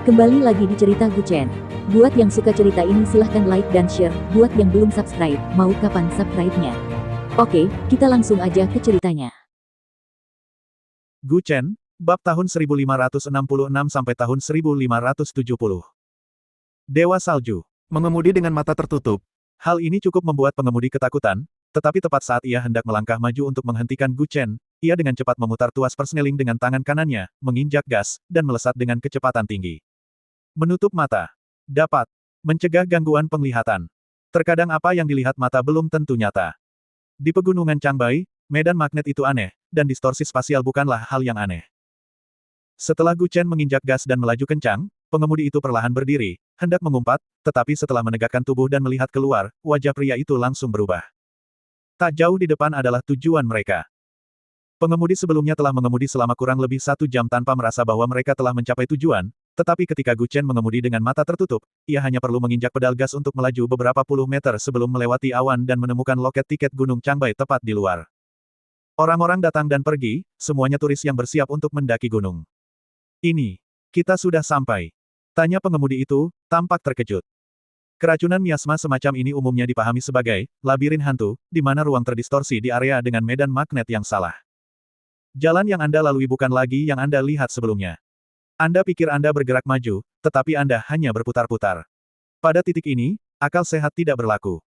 Kembali lagi di cerita Guchen. Buat yang suka cerita ini silahkan like dan share, buat yang belum subscribe, mau kapan subscribe-nya? Oke, kita langsung aja ke ceritanya. Guchen, bab tahun 1566 sampai tahun 1570. Dewa Salju, mengemudi dengan mata tertutup. Hal ini cukup membuat pengemudi ketakutan, tetapi tepat saat ia hendak melangkah maju untuk menghentikan Guchen, ia dengan cepat memutar tuas persneling dengan tangan kanannya, menginjak gas, dan melesat dengan kecepatan tinggi. Menutup mata. Dapat mencegah gangguan penglihatan. Terkadang apa yang dilihat mata belum tentu nyata. Di pegunungan Changbai, medan magnet itu aneh, dan distorsi spasial bukanlah hal yang aneh. Setelah Guchen menginjak gas dan melaju kencang, pengemudi itu perlahan berdiri, hendak mengumpat, tetapi setelah menegakkan tubuh dan melihat keluar, wajah pria itu langsung berubah. Tak jauh di depan adalah tujuan mereka. Pengemudi sebelumnya telah mengemudi selama kurang lebih 1 jam tanpa merasa bahwa mereka telah mencapai tujuan, tetapi ketika Guchen mengemudi dengan mata tertutup, ia hanya perlu menginjak pedal gas untuk melaju beberapa puluh meter sebelum melewati awan dan menemukan loket tiket Gunung Changbai tepat di luar. Orang-orang datang dan pergi, semuanya turis yang bersiap untuk mendaki gunung. Ini, kita sudah sampai. Tanya pengemudi itu, tampak terkejut. Keracunan miasma semacam ini umumnya dipahami sebagai labirin hantu, di mana ruang terdistorsi di area dengan medan magnet yang salah. Jalan yang Anda lalui bukan lagi yang Anda lihat sebelumnya. Anda pikir Anda bergerak maju, tetapi Anda hanya berputar-putar. Pada titik ini, akal sehat tidak berlaku.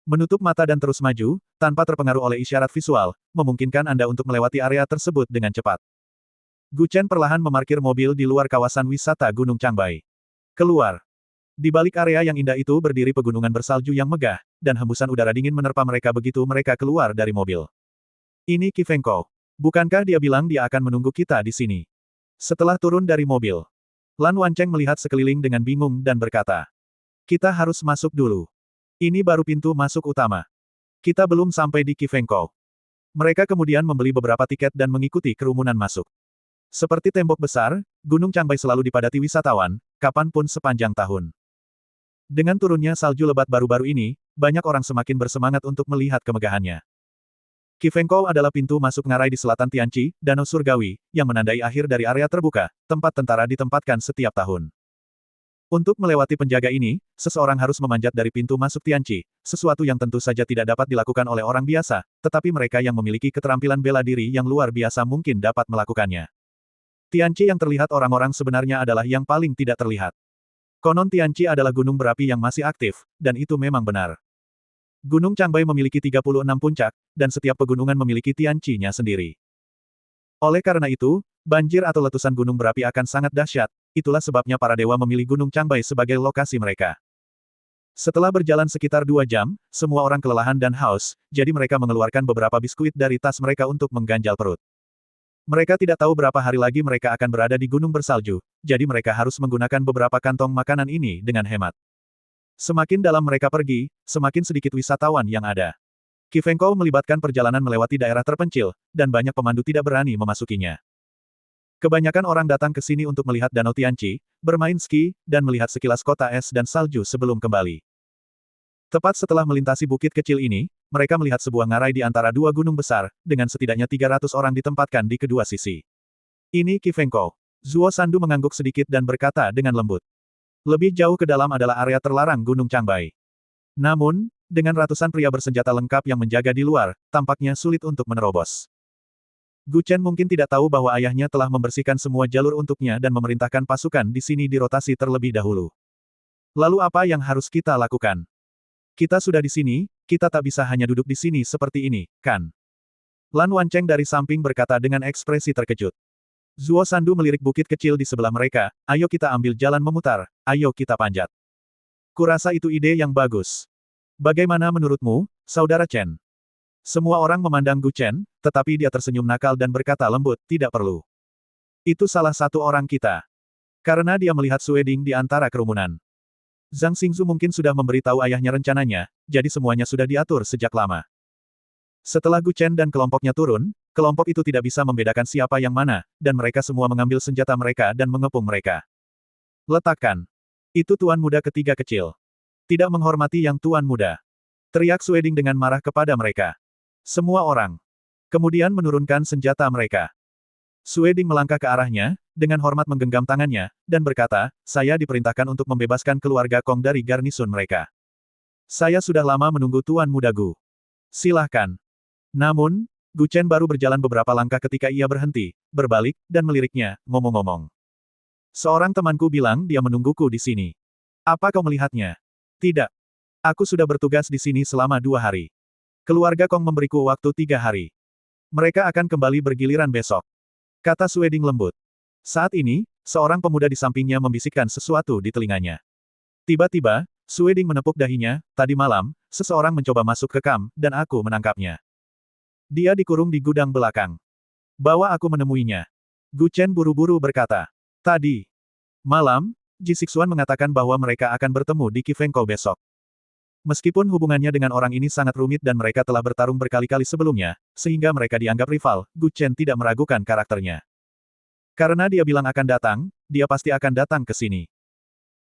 Menutup mata dan terus maju, tanpa terpengaruh oleh isyarat visual, memungkinkan Anda untuk melewati area tersebut dengan cepat. Guchen perlahan memarkir mobil di luar kawasan wisata Gunung Changbai. Keluar. Di balik area yang indah itu berdiri pegunungan bersalju yang megah, dan hembusan udara dingin menerpa mereka begitu mereka keluar dari mobil. Ini Qi Fengkou. Bukankah dia bilang dia akan menunggu kita di sini? Setelah turun dari mobil, Lan Wancheng melihat sekeliling dengan bingung dan berkata, "Kita harus masuk dulu. Ini baru pintu masuk utama. Kita belum sampai di Qi Fengkou." Mereka kemudian membeli beberapa tiket dan mengikuti kerumunan masuk. Seperti tembok besar, Gunung Changbai selalu dipadati wisatawan, kapanpun sepanjang tahun. Dengan turunnya salju lebat baru-baru ini, banyak orang semakin bersemangat untuk melihat kemegahannya. Qi Fengkou adalah pintu masuk ngarai di selatan Tianqi, Danau Surgawi, yang menandai akhir dari area terbuka, tempat tentara ditempatkan setiap tahun. Untuk melewati penjaga ini, seseorang harus memanjat dari pintu masuk Tianqi, sesuatu yang tentu saja tidak dapat dilakukan oleh orang biasa, tetapi mereka yang memiliki keterampilan bela diri yang luar biasa mungkin dapat melakukannya. Tianqi yang terlihat orang-orang sebenarnya adalah yang paling tidak terlihat. Konon Tianqi adalah gunung berapi yang masih aktif, dan itu memang benar. Gunung Changbai memiliki 36 puncak, dan setiap pegunungan memiliki Tianqi-nya sendiri. Oleh karena itu, banjir atau letusan gunung berapi akan sangat dahsyat, itulah sebabnya para dewa memilih Gunung Changbai sebagai lokasi mereka. Setelah berjalan sekitar 2 jam, semua orang kelelahan dan haus, jadi mereka mengeluarkan beberapa biskuit dari tas mereka untuk mengganjal perut. Mereka tidak tahu berapa hari lagi mereka akan berada di gunung bersalju, jadi mereka harus menggunakan beberapa kantong makanan ini dengan hemat. Semakin dalam mereka pergi, semakin sedikit wisatawan yang ada. Qi Fengkou melibatkan perjalanan melewati daerah terpencil, dan banyak pemandu tidak berani memasukinya. Kebanyakan orang datang ke sini untuk melihat Danau Tianqi, bermain ski, dan melihat sekilas kota es dan salju sebelum kembali. Tepat setelah melintasi bukit kecil ini, mereka melihat sebuah ngarai di antara 2 gunung besar, dengan setidaknya 300 orang ditempatkan di kedua sisi. Ini Qi Fengkou. Zuo Sandu mengangguk sedikit dan berkata dengan lembut. Lebih jauh ke dalam adalah area terlarang Gunung Changbai. Namun, dengan ratusan pria bersenjata lengkap yang menjaga di luar, tampaknya sulit untuk menerobos. Guchen mungkin tidak tahu bahwa ayahnya telah membersihkan semua jalur untuknya dan memerintahkan pasukan di sini dirotasi terlebih dahulu. Lalu apa yang harus kita lakukan? Kita sudah di sini, kita tak bisa hanya duduk di sini seperti ini, kan? Lan Wancheng dari samping berkata dengan ekspresi terkejut. Zuo Sandu melirik bukit kecil di sebelah mereka, ayo kita ambil jalan memutar, ayo kita panjat. Kurasa itu ide yang bagus. Bagaimana menurutmu, Saudara Chen? Semua orang memandang Guchen, tetapi dia tersenyum nakal dan berkata lembut, tidak perlu. Itu salah satu orang kita. Karena dia melihat Sueding di antara kerumunan. Zhang Xingzu mungkin sudah memberitahu ayahnya rencananya, jadi semuanya sudah diatur sejak lama. Setelah Guchen dan kelompoknya turun, kelompok itu tidak bisa membedakan siapa yang mana, dan mereka semua mengambil senjata mereka dan mengepung mereka. Letakkan. Itu tuan muda ketiga kecil. Tidak menghormati yang tuan muda. Teriak Sueding dengan marah kepada mereka. Semua orang. Kemudian menurunkan senjata mereka. Sueding melangkah ke arahnya, dengan hormat menggenggam tangannya, dan berkata, saya diperintahkan untuk membebaskan keluarga Kong dari garnisun mereka. Saya sudah lama menunggu Tuan Muda Gu. Silahkan. Namun, Gu Chen baru berjalan beberapa langkah ketika ia berhenti, berbalik, dan meliriknya, ngomong-ngomong. Seorang temanku bilang dia menungguku di sini. Apa kau melihatnya? Tidak. Aku sudah bertugas di sini selama 2 hari. Keluarga Kong memberiku waktu 3 hari. Mereka akan kembali bergiliran besok. Kata Sueding lembut. Saat ini, seorang pemuda di sampingnya membisikkan sesuatu di telinganya. Tiba-tiba, Sueding menepuk dahinya, tadi malam, seseorang mencoba masuk ke kamp, dan aku menangkapnya. Dia dikurung di gudang belakang. Bawa aku menemuinya. Gu Chen buru-buru berkata. Tadi malam, Ji Sixuan mengatakan bahwa mereka akan bertemu di Qifengkou besok. Meskipun hubungannya dengan orang ini sangat rumit dan mereka telah bertarung berkali-kali sebelumnya, sehingga mereka dianggap rival, Gu Chen tidak meragukan karakternya. Karena dia bilang akan datang, dia pasti akan datang ke sini.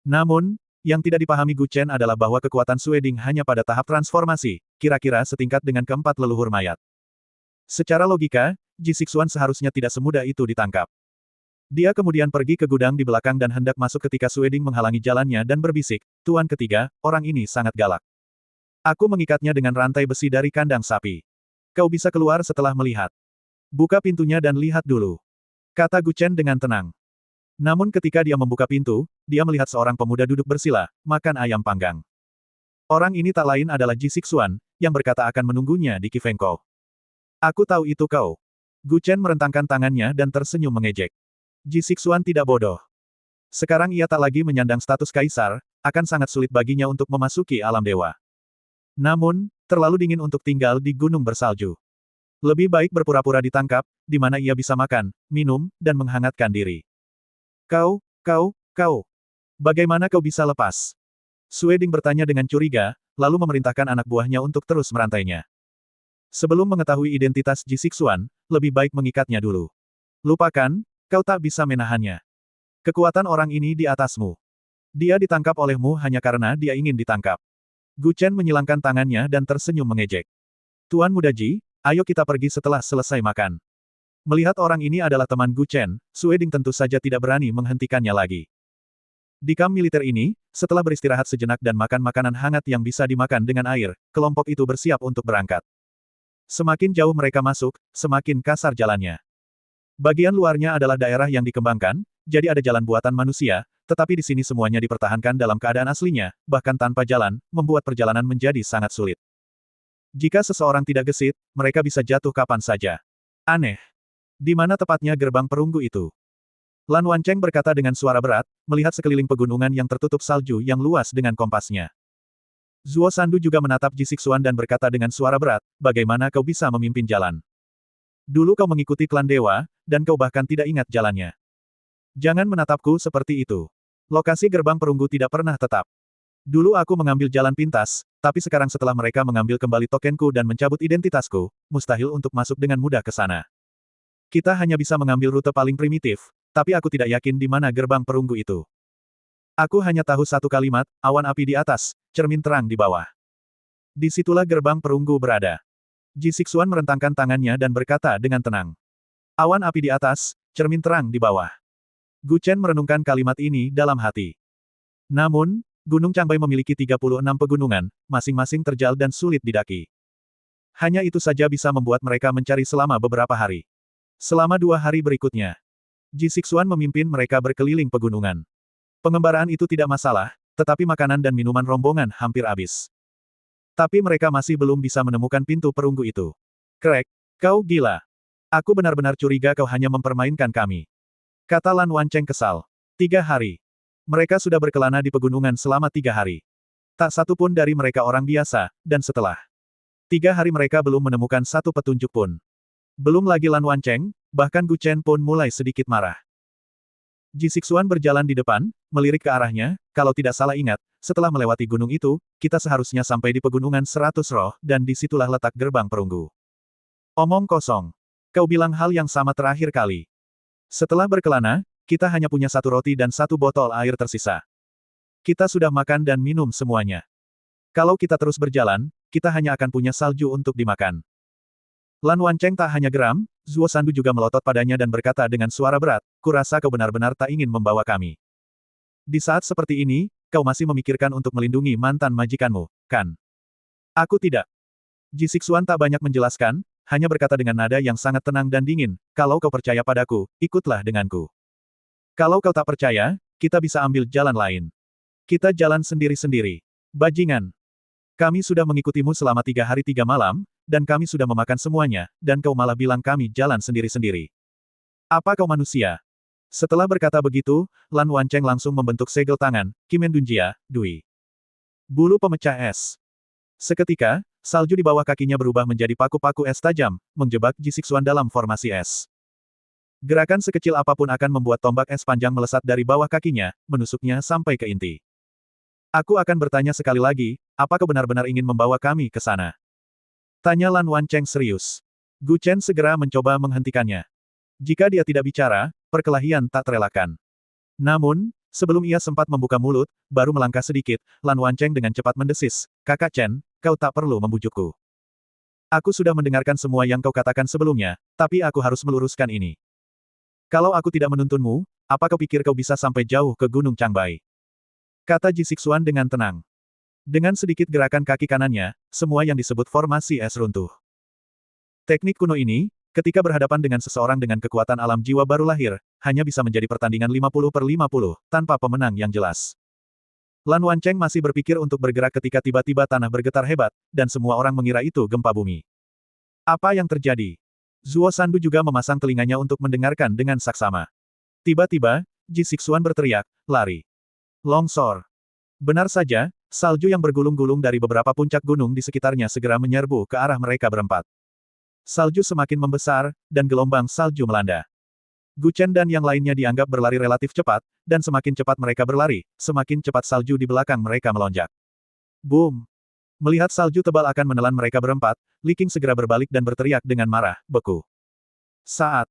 Namun, yang tidak dipahami Gu Chen adalah bahwa kekuatan Sueding hanya pada tahap transformasi, kira-kira setingkat dengan keempat leluhur mayat. Secara logika, Ji Sixuan seharusnya tidak semudah itu ditangkap. Dia kemudian pergi ke gudang di belakang dan hendak masuk ketika Sueding menghalangi jalannya dan berbisik, Tuan ketiga, orang ini sangat galak. Aku mengikatnya dengan rantai besi dari kandang sapi. Kau bisa keluar setelah melihat. Buka pintunya dan lihat dulu. Kata Gu Chen dengan tenang. Namun ketika dia membuka pintu, dia melihat seorang pemuda duduk bersila, makan ayam panggang. Orang ini tak lain adalah Ji Sixuan, yang berkata akan menunggunya di Qifengkou. Aku tahu itu kau. Gu Chen merentangkan tangannya dan tersenyum mengejek. Ji Sixuan tidak bodoh. Sekarang ia tak lagi menyandang status kaisar, akan sangat sulit baginya untuk memasuki alam dewa. Namun, terlalu dingin untuk tinggal di gunung bersalju. Lebih baik berpura-pura ditangkap, di mana ia bisa makan, minum, dan menghangatkan diri. Kau. Bagaimana kau bisa lepas? Sueding bertanya dengan curiga, lalu memerintahkan anak buahnya untuk terus merantainya. Sebelum mengetahui identitas Ji Sixuan, lebih baik mengikatnya dulu. Lupakan, kau tak bisa menahannya. Kekuatan orang ini di atasmu. Dia ditangkap olehmu hanya karena dia ingin ditangkap. Gu Chen menyilangkan tangannya dan tersenyum mengejek. Tuan Muda Ji, ayo kita pergi setelah selesai makan. Melihat orang ini adalah teman Gu Chen, Sueding tentu saja tidak berani menghentikannya lagi. Di kamp militer ini, setelah beristirahat sejenak dan makan makanan hangat yang bisa dimakan dengan air, kelompok itu bersiap untuk berangkat. Semakin jauh mereka masuk, semakin kasar jalannya. Bagian luarnya adalah daerah yang dikembangkan, jadi ada jalan buatan manusia, tetapi di sini semuanya dipertahankan dalam keadaan aslinya, bahkan tanpa jalan, membuat perjalanan menjadi sangat sulit. Jika seseorang tidak gesit, mereka bisa jatuh kapan saja. Aneh. Di mana tepatnya gerbang perunggu itu? Lan Wancheng berkata dengan suara berat, melihat sekeliling pegunungan yang tertutup salju yang luas dengan kompasnya. Zuo Sandu juga menatap Ji Sixuan dan berkata dengan suara berat, bagaimana kau bisa memimpin jalan? Dulu kau mengikuti klan dewa, dan kau bahkan tidak ingat jalannya. Jangan menatapku seperti itu. Lokasi gerbang perunggu tidak pernah tetap. Dulu aku mengambil jalan pintas, tapi sekarang setelah mereka mengambil kembali tokenku dan mencabut identitasku, mustahil untuk masuk dengan mudah ke sana. Kita hanya bisa mengambil rute paling primitif, tapi aku tidak yakin di mana gerbang perunggu itu. Aku hanya tahu satu kalimat, awan api di atas, cermin terang di bawah. Disitulah gerbang perunggu berada. Ji Sixuan merentangkan tangannya dan berkata dengan tenang. Awan api di atas, cermin terang di bawah. Gu Chen merenungkan kalimat ini dalam hati. Namun, Gunung Changbai memiliki 36 pegunungan, masing-masing terjal dan sulit didaki. Hanya itu saja bisa membuat mereka mencari selama beberapa hari. Selama 2 hari berikutnya, Ji Sixuan memimpin mereka berkeliling pegunungan. Pengembaraan itu tidak masalah, tetapi makanan dan minuman rombongan hampir habis. Tapi mereka masih belum bisa menemukan pintu perunggu itu. Krek, kau gila. Aku benar-benar curiga kau hanya mempermainkan kami. Kata Lan Wancheng kesal. 3 hari. Mereka sudah berkelana di pegunungan selama 3 hari. Tak satu pun dari mereka orang biasa, dan setelah 3 hari mereka belum menemukan satu petunjuk pun. Belum lagi Lan Wancheng, bahkan Gu Chen pun mulai sedikit marah. Ji Sixuan berjalan di depan, melirik ke arahnya, kalau tidak salah ingat, setelah melewati gunung itu, kita seharusnya sampai di pegunungan 100 roh, dan disitulah letak gerbang perunggu. Omong kosong. Kau bilang hal yang sama terakhir kali. Setelah berkelana, kita hanya punya 1 roti dan 1 botol air tersisa. Kita sudah makan dan minum semuanya. Kalau kita terus berjalan, kita hanya akan punya salju untuk dimakan. Lan Wancheng tak hanya geram, Zuo Sandu juga melotot padanya dan berkata dengan suara berat, kurasa kau benar-benar tak ingin membawa kami. Di saat seperti ini, kau masih memikirkan untuk melindungi mantan majikanmu, kan? Aku tidak. Ji Sixuan tak banyak menjelaskan, hanya berkata dengan nada yang sangat tenang dan dingin, kalau kau percaya padaku, ikutlah denganku. Kalau kau tak percaya, kita bisa ambil jalan lain. Kita jalan sendiri-sendiri. Bajingan. Kami sudah mengikutimu selama 3 hari 3 malam, dan kami sudah memakan semuanya, dan kau malah bilang kami jalan sendiri-sendiri. Apa kau manusia? Setelah berkata begitu, Lan Wancheng langsung membentuk segel tangan, Kimen Dunjia, Dui. Bulu pemecah es. Seketika, salju di bawah kakinya berubah menjadi paku-paku es tajam, menjebak Ji Sixuan dalam formasi es. Gerakan sekecil apapun akan membuat tombak es panjang melesat dari bawah kakinya, menusuknya sampai ke inti. Aku akan bertanya sekali lagi, apa kau benar-benar ingin membawa kami ke sana? Tanya Lan Wancheng serius. Gu Chen segera mencoba menghentikannya. Jika dia tidak bicara, perkelahian tak terelakkan. Namun, sebelum ia sempat membuka mulut, baru melangkah sedikit, Lan Wancheng dengan cepat mendesis, Kakak Chen, kau tak perlu membujukku. Aku sudah mendengarkan semua yang kau katakan sebelumnya, tapi aku harus meluruskan ini. Kalau aku tidak menuntunmu, apa kau pikir kau bisa sampai jauh ke Gunung Changbai? Kata Ji Sixuan dengan tenang. Dengan sedikit gerakan kaki kanannya, semua yang disebut formasi es runtuh. Teknik kuno ini, ketika berhadapan dengan seseorang dengan kekuatan alam jiwa baru lahir, hanya bisa menjadi pertandingan 50-50, tanpa pemenang yang jelas. Lan Wancheng masih berpikir untuk bergerak ketika tiba-tiba tanah bergetar hebat, dan semua orang mengira itu gempa bumi. Apa yang terjadi? Zuo Sandu juga memasang telinganya untuk mendengarkan dengan saksama. Tiba-tiba, Ji Sixuan berteriak, lari. Longsor. Benar saja, salju yang bergulung-gulung dari beberapa puncak gunung di sekitarnya segera menyerbu ke arah mereka berempat. Salju semakin membesar, dan gelombang salju melanda. Gu Chen dan yang lainnya dianggap berlari relatif cepat, dan semakin cepat mereka berlari, semakin cepat salju di belakang mereka melonjak. Boom! Melihat salju tebal akan menelan mereka berempat, Li Qing segera berbalik dan berteriak dengan marah, beku. Saat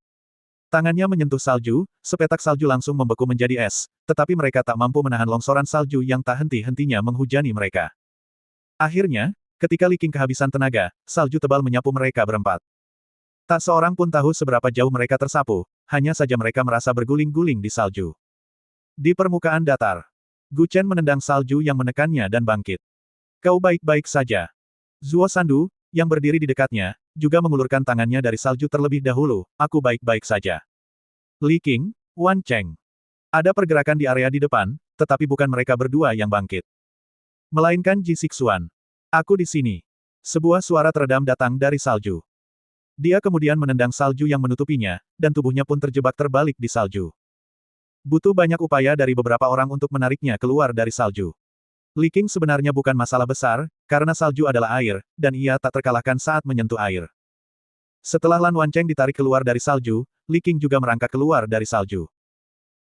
tangannya menyentuh salju, sepetak salju langsung membeku menjadi es, tetapi mereka tak mampu menahan longsoran salju yang tak henti-hentinya menghujani mereka. Akhirnya, ketika Li Qing kehabisan tenaga, salju tebal menyapu mereka berempat. Tak seorang pun tahu seberapa jauh mereka tersapu, hanya saja mereka merasa berguling-guling di salju. Di permukaan datar, Gu Chen menendang salju yang menekannya dan bangkit. Kau baik-baik saja. Zuo Sandu, yang berdiri di dekatnya, juga mengulurkan tangannya dari salju terlebih dahulu, aku baik-baik saja. Li Qing, Wan Cheng. Ada pergerakan di area di depan, tetapi bukan mereka berdua yang bangkit. Melainkan Ji Sixuan. Aku di sini. Sebuah suara teredam datang dari salju. Dia kemudian menendang salju yang menutupinya, dan tubuhnya pun terjebak terbalik di salju. Butuh banyak upaya dari beberapa orang untuk menariknya keluar dari salju. Li Qing sebenarnya bukan masalah besar, karena salju adalah air, dan ia tak terkalahkan saat menyentuh air. Setelah Lan Wancheng ditarik keluar dari salju, Li Qing juga merangkak keluar dari salju.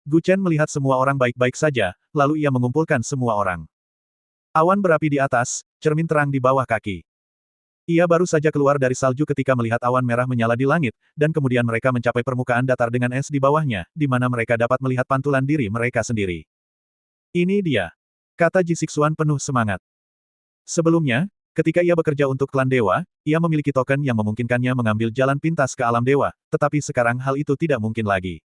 Gu Chen melihat semua orang baik-baik saja, lalu ia mengumpulkan semua orang. Awan berapi di atas, cermin terang di bawah kaki. Ia baru saja keluar dari salju ketika melihat awan merah menyala di langit, dan kemudian mereka mencapai permukaan datar dengan es di bawahnya, di mana mereka dapat melihat pantulan diri mereka sendiri. Ini dia. Kata Ji Sixuan penuh semangat. Sebelumnya, ketika ia bekerja untuk klan dewa, ia memiliki token yang memungkinkannya mengambil jalan pintas ke alam dewa, tetapi sekarang hal itu tidak mungkin lagi.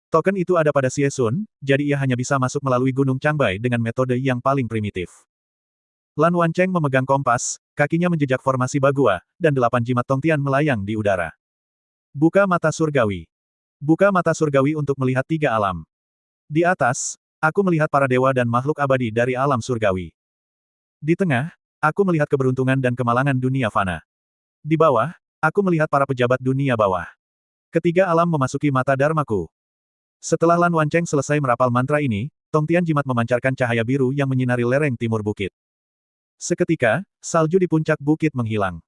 Token itu ada pada Xie Sun, jadi ia hanya bisa masuk melalui Gunung Changbai dengan metode yang paling primitif. Lan Wancheng memegang kompas, kakinya menjejak formasi Bagua, dan 8 jimat Tongtian melayang di udara. Buka mata surgawi. Buka mata surgawi untuk melihat 3 alam. Di atas, aku melihat para dewa dan makhluk abadi dari alam surgawi. Di tengah, aku melihat keberuntungan dan kemalangan dunia fana. Di bawah, aku melihat para pejabat dunia bawah. Ketiga alam memasuki mata dharmaku. Setelah Lan Wancheng selesai merapal mantra ini, Tongtian jimat memancarkan cahaya biru yang menyinari lereng timur bukit. Seketika, salju di puncak bukit menghilang.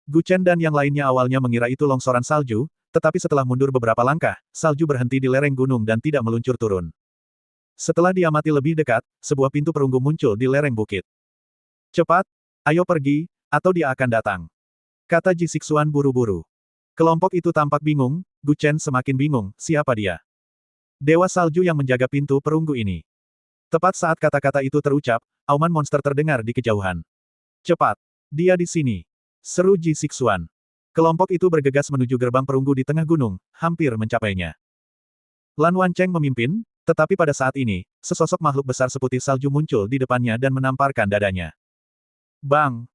Gu Chen dan yang lainnya awalnya mengira itu longsoran salju, tetapi setelah mundur beberapa langkah, salju berhenti di lereng gunung dan tidak meluncur turun. Setelah diamati lebih dekat, sebuah pintu perunggu muncul di lereng bukit. Cepat, ayo pergi, atau dia akan datang. Kata Ji Sixuan buru-buru. Kelompok itu tampak bingung, Gu Chen semakin bingung, siapa dia? Dewa salju yang menjaga pintu perunggu ini. Tepat saat kata-kata itu terucap, auman monster terdengar di kejauhan. Cepat, dia di sini. Seru Ji Sixuan. Kelompok itu bergegas menuju gerbang perunggu di tengah gunung, hampir mencapainya. Lan Wancheng memimpin, tetapi pada saat ini, sesosok makhluk besar seputih salju muncul di depannya dan menamparkan dadanya. Bang!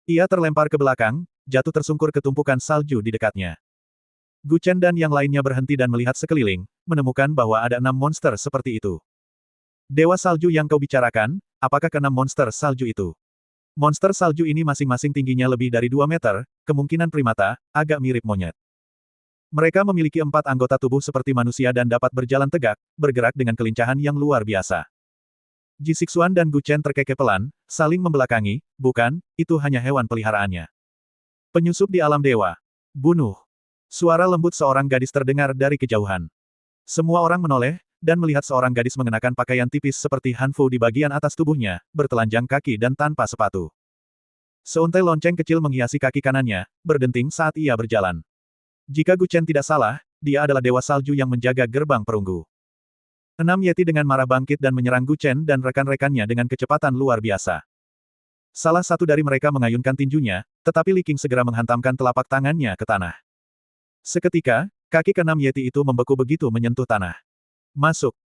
Ia terlempar ke belakang, jatuh tersungkur ke tumpukan salju di dekatnya. Gu Chen dan yang lainnya berhenti dan melihat sekeliling, menemukan bahwa ada 6 monster seperti itu. Dewa salju yang kau bicarakan, apakah ke-6 monster salju itu? Monster salju ini masing-masing tingginya lebih dari 2 meter, kemungkinan primata, agak mirip monyet. Mereka memiliki 4 anggota tubuh seperti manusia dan dapat berjalan tegak, bergerak dengan kelincahan yang luar biasa. Ji Sixuan dan Gu Chen terkekeh pelan, saling membelakangi, bukan, itu hanya hewan peliharaannya. Penyusup di alam dewa. Bunuh. Suara lembut seorang gadis terdengar dari kejauhan. Semua orang menoleh, dan melihat seorang gadis mengenakan pakaian tipis seperti hanfu di bagian atas tubuhnya, bertelanjang kaki dan tanpa sepatu. Seuntai lonceng kecil menghiasi kaki kanannya, berdenting saat ia berjalan. Jika Gu Chen tidak salah, dia adalah dewa salju yang menjaga gerbang perunggu. 6 Yeti dengan marah bangkit dan menyerang Gu Chen dan rekan-rekannya dengan kecepatan luar biasa. Salah satu dari mereka mengayunkan tinjunya, tetapi Li Qing segera menghantamkan telapak tangannya ke tanah. Seketika, kaki ke-6 Yeti itu membeku begitu menyentuh tanah. Masuk.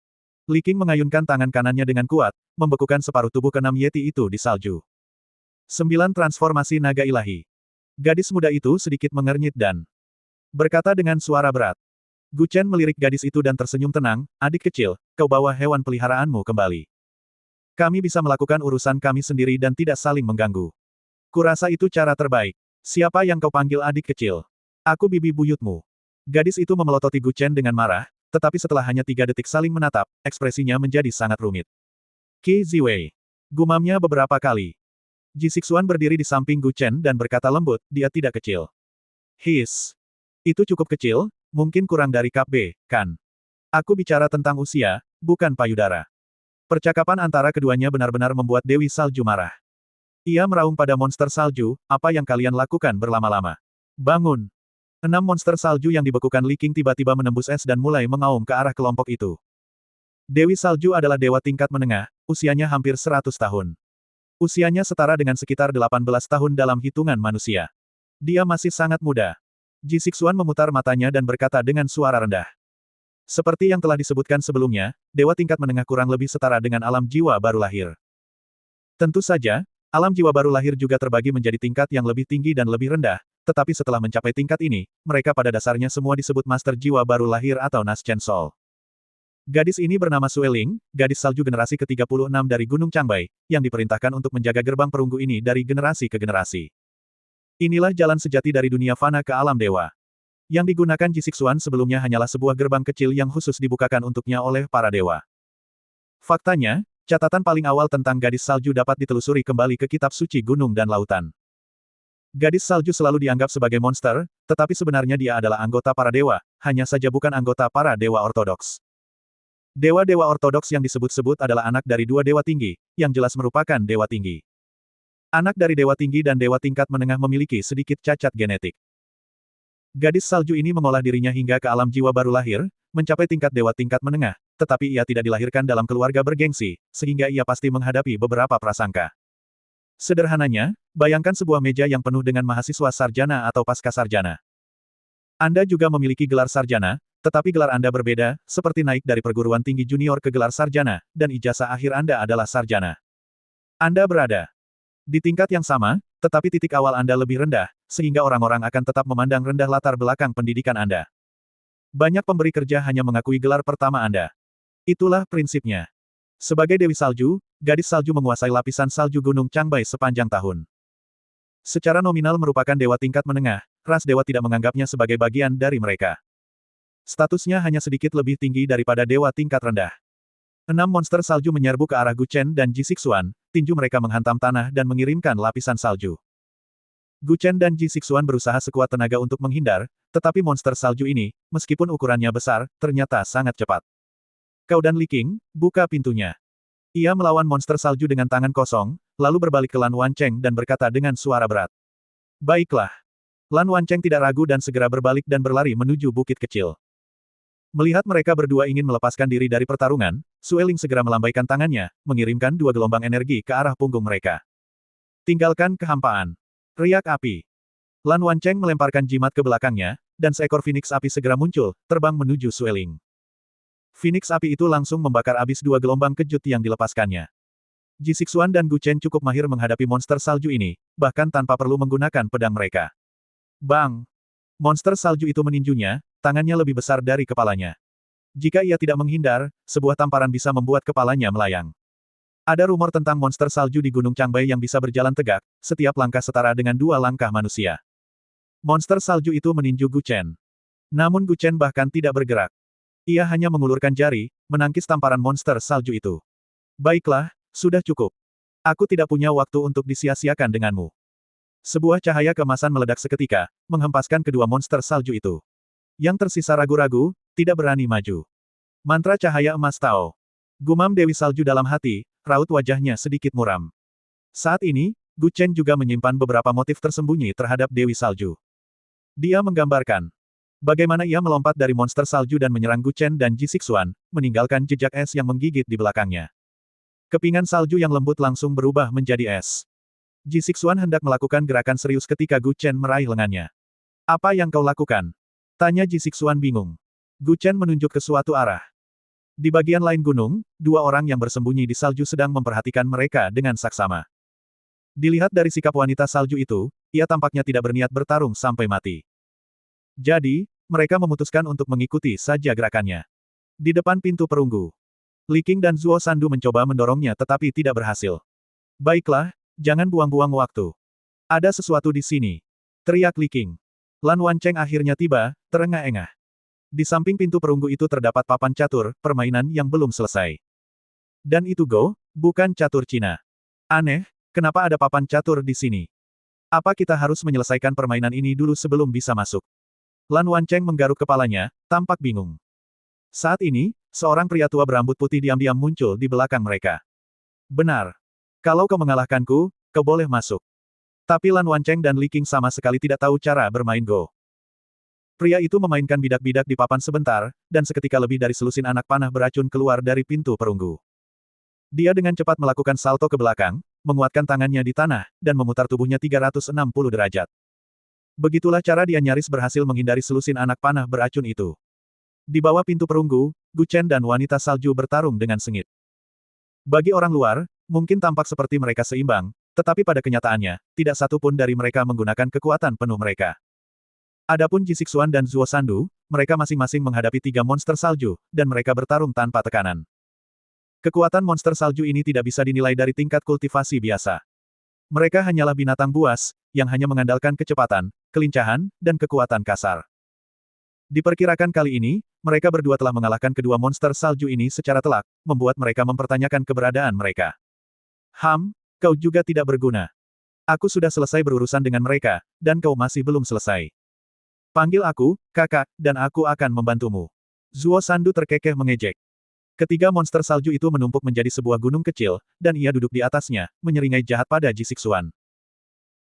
Li Qing mengayunkan tangan kanannya dengan kuat, membekukan separuh tubuh ke-6 Yeti itu di salju. 9 transformasi naga ilahi. Gadis muda itu sedikit mengernyit dan berkata dengan suara berat. Gu Chen melirik gadis itu dan tersenyum tenang, adik kecil, kau bawa hewan peliharaanmu kembali. Kami bisa melakukan urusan kami sendiri dan tidak saling mengganggu. Kurasa itu cara terbaik. Siapa yang kau panggil adik kecil? Aku bibi buyutmu. Gadis itu memelototi Gu Chen dengan marah, tetapi setelah hanya 3 detik saling menatap, ekspresinya menjadi sangat rumit. Qi Ziwei. Gumamnya beberapa kali. Ji Sixuan berdiri di samping Gu Chen dan berkata lembut, dia tidak kecil. His. Itu cukup kecil, mungkin kurang dari kap B, kan? Aku bicara tentang usia, bukan payudara. Percakapan antara keduanya benar-benar membuat Dewi Salju marah. Ia meraung pada monster salju, apa yang kalian lakukan berlama-lama? Bangun! 6 monster salju yang dibekukan Li Qing tiba-tiba menembus es dan mulai mengaum ke arah kelompok itu. Dewi Salju adalah dewa tingkat menengah, usianya hampir 100 tahun. Usianya setara dengan sekitar 18 tahun dalam hitungan manusia. Dia masih sangat muda. Ji Sixuan memutar matanya dan berkata dengan suara rendah. Seperti yang telah disebutkan sebelumnya, dewa tingkat menengah kurang lebih setara dengan alam jiwa baru lahir. Tentu saja, alam jiwa baru lahir juga terbagi menjadi tingkat yang lebih tinggi dan lebih rendah, tetapi setelah mencapai tingkat ini, mereka pada dasarnya semua disebut Master Jiwa Baru Lahir atau Naschen Soul. Gadis ini bernama Sueling, gadis salju generasi ke-36 dari Gunung Changbai, yang diperintahkan untuk menjaga gerbang perunggu ini dari generasi ke generasi. Inilah jalan sejati dari dunia fana ke alam dewa. Yang digunakan Ji Sixuan sebelumnya hanyalah sebuah gerbang kecil yang khusus dibukakan untuknya oleh para dewa. Faktanya, catatan paling awal tentang gadis salju dapat ditelusuri kembali ke kitab suci gunung dan lautan. Gadis salju selalu dianggap sebagai monster, tetapi sebenarnya dia adalah anggota para dewa, hanya saja bukan anggota para dewa ortodoks. Dewa-dewa ortodoks yang disebut-sebut adalah anak dari 2 dewa tinggi, yang jelas merupakan dewa tinggi. Anak dari dewa tinggi dan dewa tingkat menengah memiliki sedikit cacat genetik. Gadis salju ini mengolah dirinya hingga ke alam jiwa baru lahir, mencapai tingkat dewa tingkat menengah, tetapi ia tidak dilahirkan dalam keluarga bergengsi, sehingga ia pasti menghadapi beberapa prasangka. Sederhananya, bayangkan sebuah meja yang penuh dengan mahasiswa sarjana atau pasca sarjana. Anda juga memiliki gelar sarjana, tetapi gelar Anda berbeda, seperti naik dari perguruan tinggi junior ke gelar sarjana, dan ijazah akhir Anda adalah sarjana. Anda berada di tingkat yang sama, tetapi titik awal Anda lebih rendah, sehingga orang-orang akan tetap memandang rendah latar belakang pendidikan Anda. Banyak pemberi kerja hanya mengakui gelar pertama Anda. Itulah prinsipnya. Sebagai Dewi Salju, gadis salju menguasai lapisan salju Gunung Changbai sepanjang tahun. Secara nominal merupakan dewa tingkat menengah, ras dewa tidak menganggapnya sebagai bagian dari mereka. Statusnya hanya sedikit lebih tinggi daripada dewa tingkat rendah. 6 monster salju menyerbu ke arah Gu Chen dan Ji Sixuan, tinju mereka menghantam tanah dan mengirimkan lapisan salju. Gu Chen dan Ji Sixuan berusaha sekuat tenaga untuk menghindar, tetapi monster salju ini, meskipun ukurannya besar, ternyata sangat cepat. Kau dan Li Qing, buka pintunya. Ia melawan monster salju dengan tangan kosong, lalu berbalik ke Lan Wancheng dan berkata dengan suara berat. Baiklah. Lan Wancheng tidak ragu dan segera berbalik dan berlari menuju bukit kecil. Melihat mereka berdua ingin melepaskan diri dari pertarungan, Sueling segera melambaikan tangannya, mengirimkan 2 gelombang energi ke arah punggung mereka. Tinggalkan kehampaan. Riak api. Lan Wancheng melemparkan jimat ke belakangnya, dan seekor Phoenix api segera muncul, terbang menuju Sueling. Phoenix api itu langsung membakar abis dua gelombang kejut yang dilepaskannya. Ji Sixuan dan Gu Chen cukup mahir menghadapi monster salju ini, bahkan tanpa perlu menggunakan pedang mereka. Bang! Monster salju itu meninjunya, tangannya lebih besar dari kepalanya. Jika ia tidak menghindar, sebuah tamparan bisa membuat kepalanya melayang. Ada rumor tentang monster salju di Gunung Changbai yang bisa berjalan tegak, setiap langkah setara dengan 2 langkah manusia. Monster salju itu meninju Gu Chen. Namun Gu Chen bahkan tidak bergerak. Ia hanya mengulurkan jari, menangkis tamparan monster salju itu. Baiklah, sudah cukup. Aku tidak punya waktu untuk disia-siakan denganmu. Sebuah cahaya keemasan meledak seketika, menghempaskan kedua monster salju itu. Yang tersisa ragu-ragu, tidak berani maju. Mantra cahaya emas Tao. Gumam Dewi Salju dalam hati, raut wajahnya sedikit muram. Saat ini, Gu Chen juga menyimpan beberapa motif tersembunyi terhadap Dewi Salju. Dia menggambarkan bagaimana ia melompat dari monster salju dan menyerang Gu Chen dan Ji Sixuan, meninggalkan jejak es yang menggigit di belakangnya. Kepingan salju yang lembut langsung berubah menjadi es. Ji Sixuan hendak melakukan gerakan serius ketika Gu Chen meraih lengannya. Apa yang kau lakukan? Tanya Ji Sixuan bingung. Gu Chen menunjuk ke suatu arah. Di bagian lain gunung, 2 orang yang bersembunyi di salju sedang memperhatikan mereka dengan saksama. Dilihat dari sikap wanita salju itu, ia tampaknya tidak berniat bertarung sampai mati. Jadi, mereka memutuskan untuk mengikuti saja gerakannya. Di depan pintu perunggu, Li Qing dan Zuo Sandu mencoba mendorongnya tetapi tidak berhasil. Baiklah, jangan buang-buang waktu. Ada sesuatu di sini. Teriak Li Qing. Lan Wancheng akhirnya tiba, terengah-engah. Di samping pintu perunggu itu terdapat papan catur, permainan yang belum selesai. Dan itu Go, bukan catur Cina. Aneh, kenapa ada papan catur di sini? Apa kita harus menyelesaikan permainan ini dulu sebelum bisa masuk? Lan Wancheng menggaruk kepalanya, tampak bingung. Saat ini, seorang pria tua berambut putih diam-diam muncul di belakang mereka. Benar. Kalau kau mengalahkanku, kau boleh masuk. Tapi Lan Wancheng dan Li Qing sama sekali tidak tahu cara bermain Go. Pria itu memainkan bidak-bidak di papan sebentar, dan seketika lebih dari selusin anak panah beracun keluar dari pintu perunggu. Dia dengan cepat melakukan salto ke belakang, menguatkan tangannya di tanah, dan memutar tubuhnya 360 derajat. Begitulah cara dia nyaris berhasil menghindari selusin anak panah beracun itu. Di bawah pintu perunggu, Gu Chen dan wanita salju bertarung dengan sengit. Bagi orang luar, mungkin tampak seperti mereka seimbang, tetapi pada kenyataannya, tidak satu pun dari mereka menggunakan kekuatan penuh mereka. Adapun Ji Sixuan dan Zuo Sandu, mereka masing-masing menghadapi 3 monster salju, dan mereka bertarung tanpa tekanan. Kekuatan monster salju ini tidak bisa dinilai dari tingkat kultivasi biasa. Mereka hanyalah binatang buas, yang hanya mengandalkan kecepatan, kelincahan, dan kekuatan kasar. Diperkirakan kali ini, mereka berdua telah mengalahkan kedua monster salju ini secara telak, membuat mereka mempertanyakan keberadaan mereka. Kau juga tidak berguna. Aku sudah selesai berurusan dengan mereka, dan kau masih belum selesai. Panggil aku, kakak, dan aku akan membantumu. Zuo Sandu terkekeh mengejek. Ketiga monster salju itu menumpuk menjadi sebuah gunung kecil, dan ia duduk di atasnya, menyeringai jahat pada Ji Sixuan.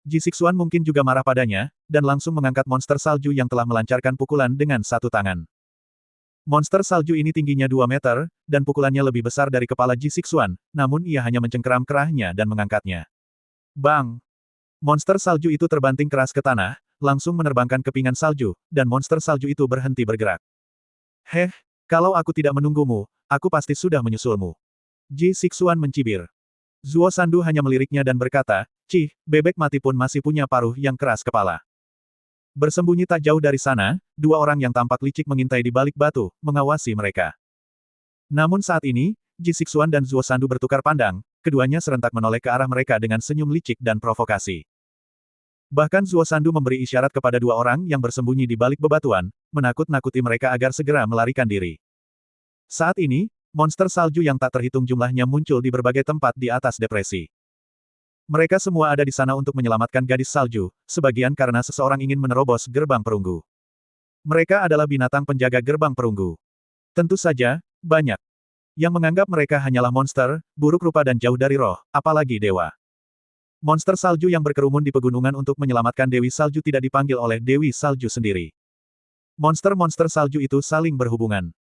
Ji Sixuan mungkin juga marah padanya, dan langsung mengangkat monster salju yang telah melancarkan pukulan dengan satu tangan. Monster salju ini tingginya 2 meter, dan pukulannya lebih besar dari kepala Ji Sixuan, namun ia hanya mencengkeram kerahnya dan mengangkatnya. Bang! Monster salju itu terbanting keras ke tanah, langsung menerbangkan kepingan salju, dan monster salju itu berhenti bergerak. Kalau aku tidak menunggumu, aku pasti sudah menyusulmu. Ji Sixuan mencibir. Zuo Sandu hanya meliriknya dan berkata, bebek mati pun masih punya paruh yang keras kepala. Bersembunyi tak jauh dari sana, 2 orang yang tampak licik mengintai di balik batu, mengawasi mereka. Namun saat ini, Ji Sixuan dan Zuo Sandu bertukar pandang, keduanya serentak menoleh ke arah mereka dengan senyum licik dan provokasi. Bahkan Zuo Sandu memberi isyarat kepada 2 orang yang bersembunyi di balik bebatuan, menakut-nakuti mereka agar segera melarikan diri. Saat ini, monster salju yang tak terhitung jumlahnya muncul di berbagai tempat di atas depresi. Mereka semua ada di sana untuk menyelamatkan gadis salju, sebagian karena seseorang ingin menerobos gerbang perunggu. Mereka adalah binatang penjaga gerbang perunggu. Tentu saja, banyak yang menganggap mereka hanyalah monster, buruk rupa dan jauh dari roh, apalagi dewa. Monster salju yang berkerumun di pegunungan untuk menyelamatkan Dewi Salju tidak dipanggil oleh Dewi Salju sendiri. Monster-monster salju itu saling berhubungan.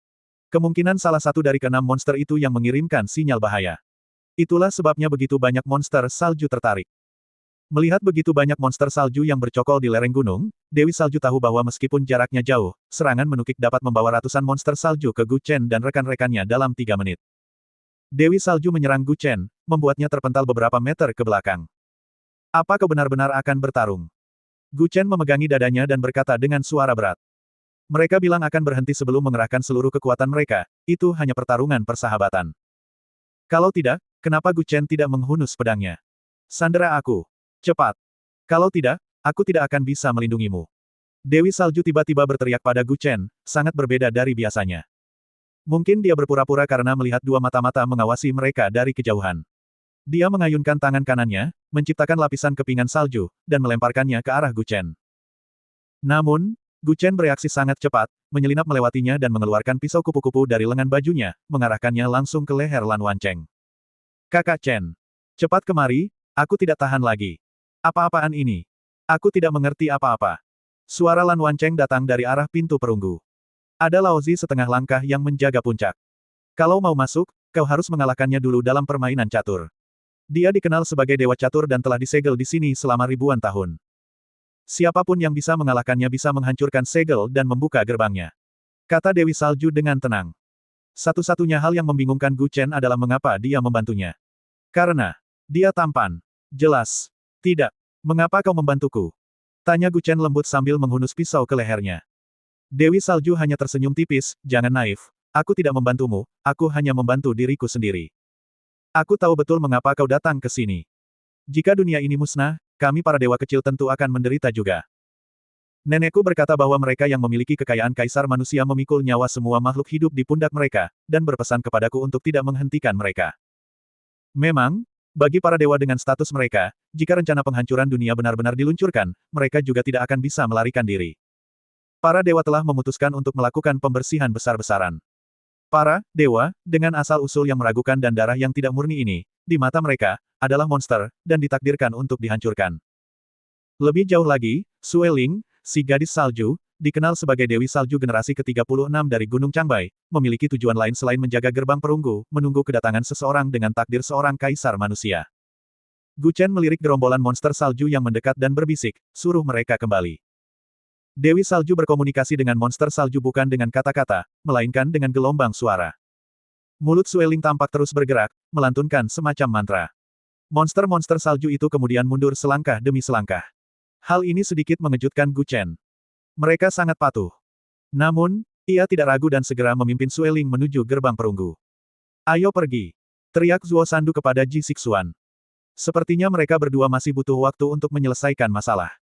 Kemungkinan salah satu dari ke-6 monster itu yang mengirimkan sinyal bahaya. Itulah sebabnya begitu banyak monster salju tertarik. Melihat begitu banyak monster salju yang bercokol di lereng gunung, Dewi Salju tahu bahwa meskipun jaraknya jauh, serangan menukik dapat membawa ratusan monster salju ke Gu Chen dan rekan-rekannya dalam 3 menit. Dewi Salju menyerang Gu Chen, membuatnya terpental beberapa meter ke belakang. Apa kau benar-benar akan bertarung? Gu Chen memegangi dadanya dan berkata dengan suara berat. Mereka bilang akan berhenti sebelum mengerahkan seluruh kekuatan mereka, itu hanya pertarungan persahabatan. Kalau tidak, kenapa Gu Chen tidak menghunus pedangnya? Sandera aku. Cepat. Kalau tidak, aku tidak akan bisa melindungimu. Dewi Salju tiba-tiba berteriak pada Gu Chen, sangat berbeda dari biasanya. Mungkin dia berpura-pura karena melihat dua mata-mata mengawasi mereka dari kejauhan. Dia mengayunkan tangan kanannya, menciptakan lapisan kepingan salju, dan melemparkannya ke arah Gu Chen. Namun, Gu Chen bereaksi sangat cepat, menyelinap melewatinya dan mengeluarkan pisau kupu-kupu dari lengan bajunya, mengarahkannya langsung ke leher Lan Wancheng. Kakak Chen. Cepat kemari, aku tidak tahan lagi. Apa-apaan ini? Aku tidak mengerti apa-apa. Suara Lan Wancheng datang dari arah pintu perunggu. Ada Laozi setengah langkah yang menjaga puncak. Kalau mau masuk, kau harus mengalahkannya dulu dalam permainan catur. Dia dikenal sebagai dewa catur dan telah disegel di sini selama ribuan tahun. Siapapun yang bisa mengalahkannya bisa menghancurkan segel dan membuka gerbangnya. Kata Dewi Salju dengan tenang. Satu-satunya hal yang membingungkan Gu Chen adalah mengapa dia membantunya. Karena dia tampan. Jelas. Tidak. Mengapa kau membantuku? Tanya Gu Chen lembut sambil menghunus pisau ke lehernya. Dewi Salju hanya tersenyum tipis, jangan naif. Aku tidak membantumu, aku hanya membantu diriku sendiri. Aku tahu betul mengapa kau datang ke sini. Jika dunia ini musnah, kami para dewa kecil tentu akan menderita juga. Nenekku berkata bahwa mereka yang memiliki kekayaan kaisar manusia memikul nyawa semua makhluk hidup di pundak mereka, dan berpesan kepadaku untuk tidak menghentikan mereka. Memang, bagi para dewa dengan status mereka, jika rencana penghancuran dunia benar-benar diluncurkan, mereka juga tidak akan bisa melarikan diri. Para dewa telah memutuskan untuk melakukan pembersihan besar-besaran. Para dewa, dengan asal-usul yang meragukan dan darah yang tidak murni ini, di mata mereka, adalah monster, dan ditakdirkan untuk dihancurkan. Lebih jauh lagi, Sue Ling, si gadis salju, dikenal sebagai Dewi Salju generasi ke-36 dari Gunung Changbai, memiliki tujuan lain selain menjaga gerbang perunggu, menunggu kedatangan seseorang dengan takdir seorang kaisar manusia. Gu Chen melirik gerombolan monster salju yang mendekat dan berbisik, suruh mereka kembali. Dewi Salju berkomunikasi dengan monster salju bukan dengan kata-kata, melainkan dengan gelombang suara. Mulut Sue Ling tampak terus bergerak, melantunkan semacam mantra. Monster-monster salju itu kemudian mundur selangkah demi selangkah. Hal ini sedikit mengejutkan Gu Chen. Mereka sangat patuh. Namun, ia tidak ragu dan segera memimpin Sue Ling menuju gerbang perunggu. Ayo pergi. Teriak Zuo Sandu kepada Ji Xixuan. Sepertinya mereka berdua masih butuh waktu untuk menyelesaikan masalah.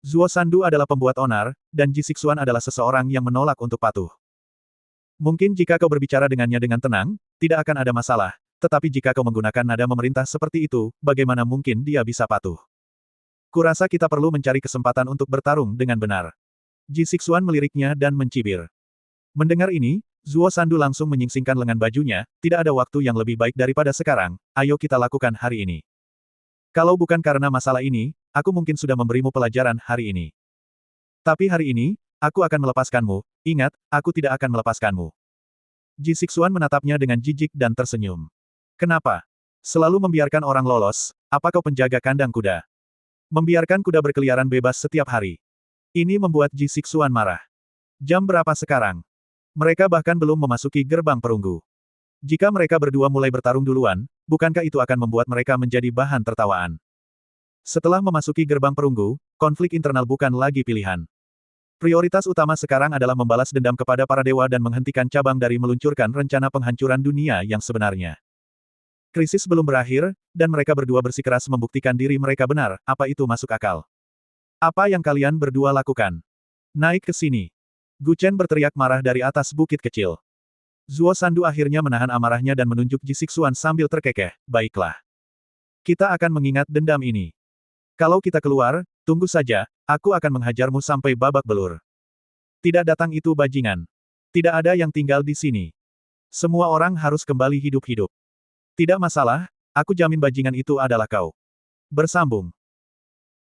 Zuo Sandu adalah pembuat onar, dan Ji Xixuan adalah seseorang yang menolak untuk patuh. Mungkin jika kau berbicara dengannya dengan tenang, tidak akan ada masalah, tetapi jika kau menggunakan nada memerintah seperti itu, bagaimana mungkin dia bisa patuh? Kurasa kita perlu mencari kesempatan untuk bertarung dengan benar. Ji Xixuan meliriknya dan mencibir. Mendengar ini, Zuo Sandu langsung menyingsingkan lengan bajunya, tidak ada waktu yang lebih baik daripada sekarang, ayo kita lakukan hari ini. Kalau bukan karena masalah ini, aku mungkin sudah memberimu pelajaran hari ini. Tapi hari ini, aku akan melepaskanmu, ingat, aku tidak akan melepaskanmu. Ji Xixuan menatapnya dengan jijik dan tersenyum. Kenapa? Selalu membiarkan orang lolos, apa kau penjaga kandang kuda? Membiarkan kuda berkeliaran bebas setiap hari. Ini membuat Ji Xixuan marah. Jam berapa sekarang? Mereka bahkan belum memasuki gerbang perunggu. Jika mereka berdua mulai bertarung duluan, bukankah itu akan membuat mereka menjadi bahan tertawaan? Setelah memasuki gerbang perunggu, konflik internal bukan lagi pilihan. Prioritas utama sekarang adalah membalas dendam kepada para dewa dan menghentikan cabang dari meluncurkan rencana penghancuran dunia yang sebenarnya. Krisis belum berakhir, dan mereka berdua bersikeras membuktikan diri mereka benar, apa itu masuk akal. Apa yang kalian berdua lakukan? Naik ke sini. Gu Chen berteriak marah dari atas bukit kecil. Zuo Sandu akhirnya menahan amarahnya dan menunjuk Ji Xixuan sambil terkekeh, baiklah. Kita akan mengingat dendam ini. Kalau kita keluar, tunggu saja, aku akan menghajarmu sampai babak belur. Tidak datang itu bajingan. Tidak ada yang tinggal di sini. Semua orang harus kembali hidup-hidup. Tidak masalah, aku jamin bajingan itu adalah kau. Bersambung.